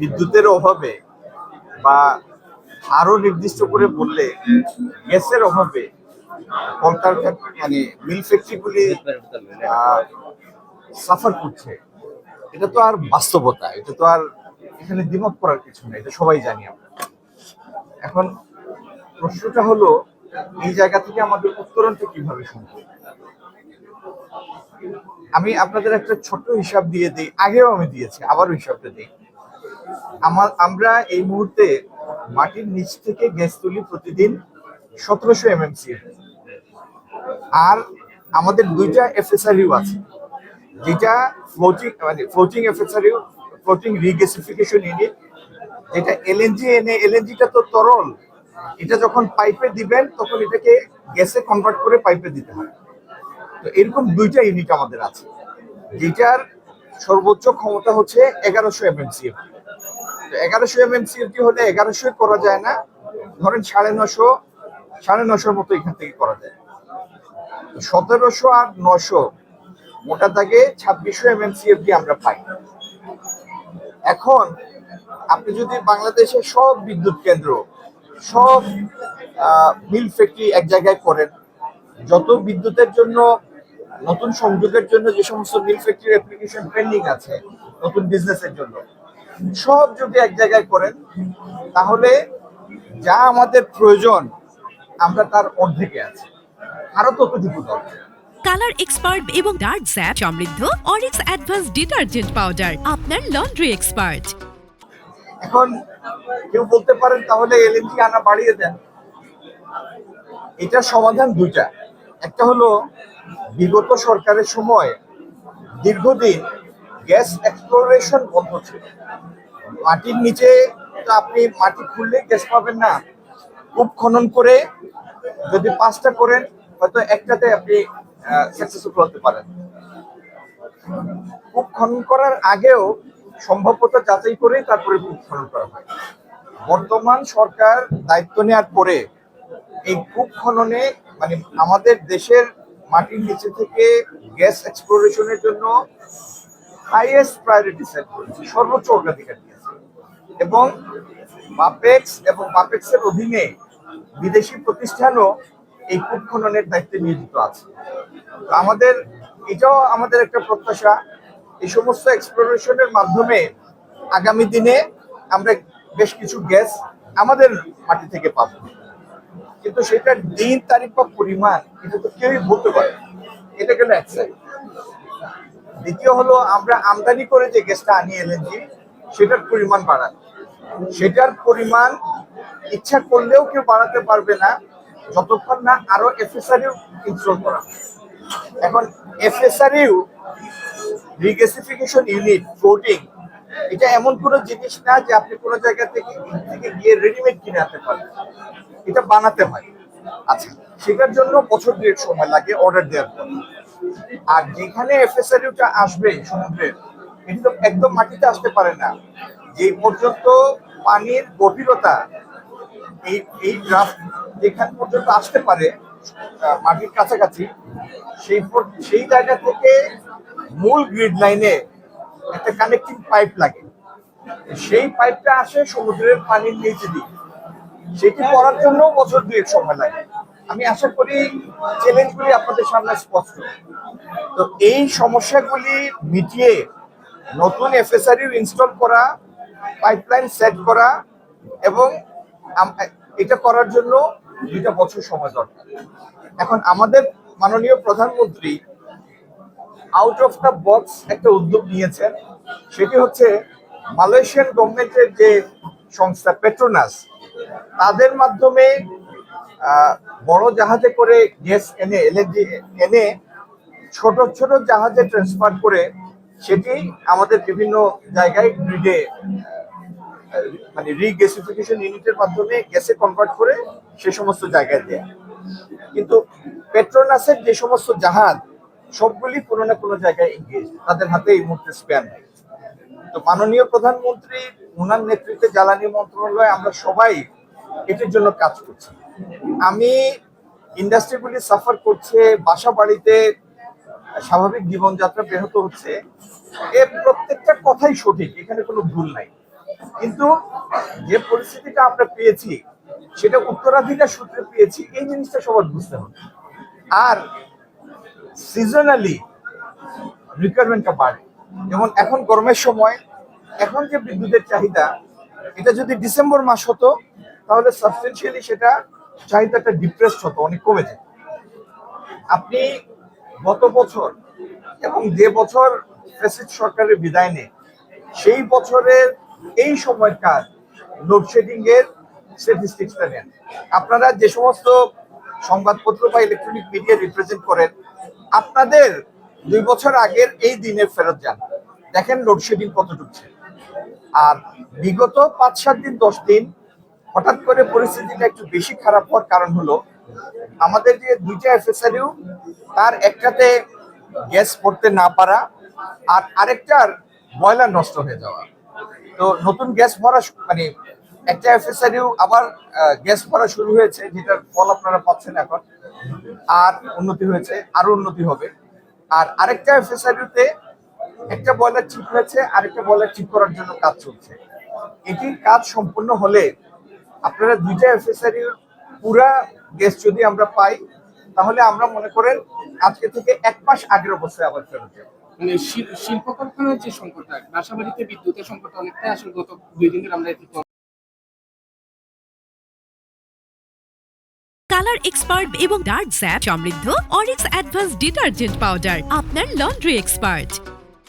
বিদ্যুতের অভাবে বা আরো নির্দিষ্ট করে বললে গ্যাসের অভাবে কলকারখানা মানে মিল ফ্যাক্টরিগুলি সাফার করছে। এটা তো আর বাস্তবতা, এটা তো আর এখানে দ্বিমত করার কিছু নেই, এটা সবাই জানি আমরা। এখন প্রশ্নটা হলো এই জায়গা থেকে আমাদের উত্তরণটা কিভাবে সম্ভব। আমি আপনাদের একটা ছোট্ট হিসাব দিয়ে দিই, আগেও আমি দিয়েছি, আবারও হিসাবটা দিই। আমরা এই মুহূর্তে মাটির নিচ থেকে গ্যাস তুলি প্রতিদিন 1700 MMC, আর আমাদের দুইটা এফএসআরইউ আছে, যেটা floating FSRU, floating regasification unit, যেটা এলএনজি এনে, এলএনজিটা তো তরল, এটা যখন পাইপে দিবেন তখন এটাকে গ্যাসে কনভার্ট করে পাইপে দিতে হয়। তো এরকম দুইটা ইউনিট আমাদের আছে, যেটার সর্বোচ্চ ক্ষমতা হচ্ছে 1100 MMC। 1100 MMCFD হলে 1100 করা যায় না, ধরেন 950 মতো এখান থেকে করা যায়। 1700 আর 900 মোটা দাগে 2600 MMCFD আমরা পাই। এখন আপনি যদি বাংলাদেশের সব বিদ্যুৎ কেন্দ্র, সব মিল ফ্যাক্টরি এক জায়গায় করেন, যত বিদ্যুতের জন্য নতুন সংযোগের জন্য যে সমস্ত মিল ফ্যাক্টরি অ্যাপ্লিকেশন পেন্ডিং আছে নতুন বিজনেসের জন্য, সব যদি এক জায়গায় করেন, তাহলে যা আমাদের প্রয়োজন আমরা তার অর্ধেকে আছি, আরো ততটুকু দরকার। কালার এক্সপার্ট এবং ডার্ক স্যাপ সমৃদ্ধ অরিক্স অ্যাডভান্স ডিটারজেন্ট পাউডার, আপনার লন্ড্রি এক্সপার্ট। এখন কেউ বলতে পারেন তাহলে এলএনজি আনা বাড়িয়ে দেন। এটার সমাধান দুইটা। একটা হলো বিগত সরকারের সময় দীর্ঘদিন গ্যাস এক্সপ্লোরেশন বন্ধ ছিল। মাটির নিচে তো আপনি মাটি খুললে গ্যাস পাবেন না, কূপ খনন করে যদি 5টা করেন হয়তো একটাতে আপনি সাকসেসফুল হতে পারেন। কূপ খনন করার আগেও সম্ভাব্যতা যাচাই করে তারপরে কূপ খনন করা হয়। বর্তমান সরকার দায়িত্ব নেওয়ার পরে এই কূপ খননে মানে আমাদের দেশের মাটির নিচে থেকে গ্যাস এক্সপ্লোরেশনের জন্য হাইয়েস্ট প্রায়োরিটি সেট করেছে, সর্বোচ্চ অগ্রাধিকার দিয়েছে। এবং বাপেক্সের অধীনে বিদেশি প্রতিষ্ঠানও এই কূপ খননের দায়িত্বে নিয়োজিত আছে। এটাও আমাদের একটা প্রত্যাশা, এই সমস্ত এক্সপ্লোরেশনের মাধ্যমে আগামী দিনে আমরা বেশ কিছু গ্যাস আমাদের মাটি থেকে পাব। কিন্তু সেটার দিন তারিখ বা পরিমাণ এটা তো কেউই বলতে পারে। এটা গেল এক সাইড। দ্বিতীয় হলো আমরা আমদানি করে যে গ্যাসটা আনি এলএনজি, সেটার পরিমাণ বাড়ানো। সেটার পরিমাণ ইচ্ছা করলেও কেউ বাড়াতে পারবে না যতক্ষণ না আরো এফএসআরইউ ইনস্টল করা। এখন এফএসআরইউ রিগ্যাসিফিকেশন ইউনিট ফ্লোটিং, এটা এমন কোনো জিনিস না যে আপনি কোনো জায়গা থেকে গিয়ে রেডিমেড কিনে আনতে পারবেন, এটা বানাতে হয়। আচ্ছা, সেটার জন্য বছর দুয়েক সময় লাগে অর্ডার দেওয়ার পর। আর যেখানে এফএসআরইউটা আসবে সমুদ্রের, এটা তো একদম মাটিতে আসতে পারে না। যে পর্যন্ত পানির গভীরতা এই ড্রাফট যেখান পর্যন্ত আসতে পারে মাটির কাছাকাছি, সেই জায়গা থেকে মূল গ্রিড লাইনে একটা কানেক্টিং পাইপ লাগে। সেই পাইপটা আসে সমুদ্রের পানির নিচে দিয়ে, সেটি করার জন্য বছর দুয়েক সময় লাগে। আমি আশা করি চ্যালেঞ্জগুলি আপনাদের সামনে স্পষ্ট। তো এই সমস্যাগুলি মিটিয়ে নতুন এফএসআরইউ ইনস্টল করা, পাইপলাইন সেট করা, এবং এটা করার জন্য 2টা বছর সময় দরকার। এখন আমাদের মাননীয় প্রধানমন্ত্রী আউট অফ দ্য বক্স একটা উদ্যোগ নিয়েছেন, সেটি হচ্ছে মালয়েশিয়ান গভর্নমেন্টের যে সংস্থা পেট্রোনাস, তাদের মাধ্যমে বড় জাহাজে করে গ্যাস এনে, এলএনজি এনে ছোট ছোট জাহাজে ট্রান্সফার করে সেটি আমাদের বিভিন্ন জায়গায় গ্রিডে মানে রিগ্যাসিফিকেশন ইউনিটের মাধ্যমে গ্যাসে কনভার্ট করে সে সমস্ত জায়গায় দেয়া। কিন্তু পেট্রোনাসের যে সমস্ত জাহাজ সবগুলি কোনো না কোনো জায়গায় এঙ্গেজ, তাদের হাতে এই মুহূর্তে স্পেয়ার নেই। তো মাননীয় প্রধানমন্ত্রী ওনার নেতৃত্বে জ্বালানি মন্ত্রণালয় আমরা সবাই এটির জন্য কাজ করছি। আমি ইন্ডাস্ট্রিগুলি সাফার করছে, বাসা বাড়িতে স্বাভাবিক জীবনযাত্রা ব্যাহত হচ্ছে, এর প্রত্যেকটা কথাই সঠিক, এখানে কোনো ভুল নাই। কিন্তু যে পরিস্থিতিটা আমরা পেয়েছি সেটা উত্তরাধিকার সূত্রে পেয়েছি, এই জিনিসটা সবার বুঝতে হবে। আর সিজনালি রিকোয়ারমেন্টটা বাড়ে, যেমন এখন গরমের সময় এখন যে বিদ্যুতের চাহিদা, এটা যদি ডিসেম্বর মাস হতো তাহলে সাবস্টেন্সিয়ালি সেটা চাহিদাটা ডিপ্রেসড হতো, অনেক কমে যেত। আপনি গত বছর এবং যে বছর ফ্যাসিস্ট সরকারের বিদায় নেয় সেই বছরের এই সময়কার লোডশেডিং এর স্ট্যাটিস্টিক্সটা নেন। আপনারা যে সমস্ত সংবাদপত্র বা ইলেকট্রনিক মিডিয়া রিপ্রেজেন্ট করেন, আপনাদের 2 বছর আগের এই দিনে ফেরত যান, দেখেন লোডশেডিং কত ঢুকছে। আর বিগত 5-7 দিন 10 দিন হঠাৎ করে পরিস্থিতিটা একটু বেশি খারাপ হওয়ার কারণ হলো আমাদের যে 2টা এফএসআরইউ, তার একটাতে গ্যাস পড়তে না পারা আর আরেকটার বয়লার নষ্ট হয়ে যাওয়া। তো নতুন গ্যাস ভরা মানে একটা এফএসআরইউ আবার গ্যাস ভরা শুরু হয়েছে, যেটার ফল আপনারা পাচ্ছেন এখন। আর উন্নতি হয়েছে, আরো উন্নতি হবে। আর আরেকটা এফএসআরইউতে একটা বয়লার ঠিক হয়েছে, আরেকটা বয়লার ঠিক করার জন্য কাজ চলছে। এটির কাজ সম্পূর্ণ হলে আপনারা 2টা এফএসআরইউর পুরা গ্যাস যদি আমরা পাই, তাহলে আমরা মনে করেন আজকে থেকে 1 মাস আগের অবস্থায় আবার ফেরত যাবো। মানে শিল্প কারখানার যে সংকটটা, বাসাবাড়িতে বিদ্যুতের সংকট অনেকটাই আসলে গত 2 দিন ধরে আমরা কালার এক্সপার্ট এবং ডার্ক স্যাপ সমৃদ্ধ অরিক্স অ্যাডভান্স ডিটারজেন্ট পাউডার আপনার লন্ড্রি এক্সপার্ট।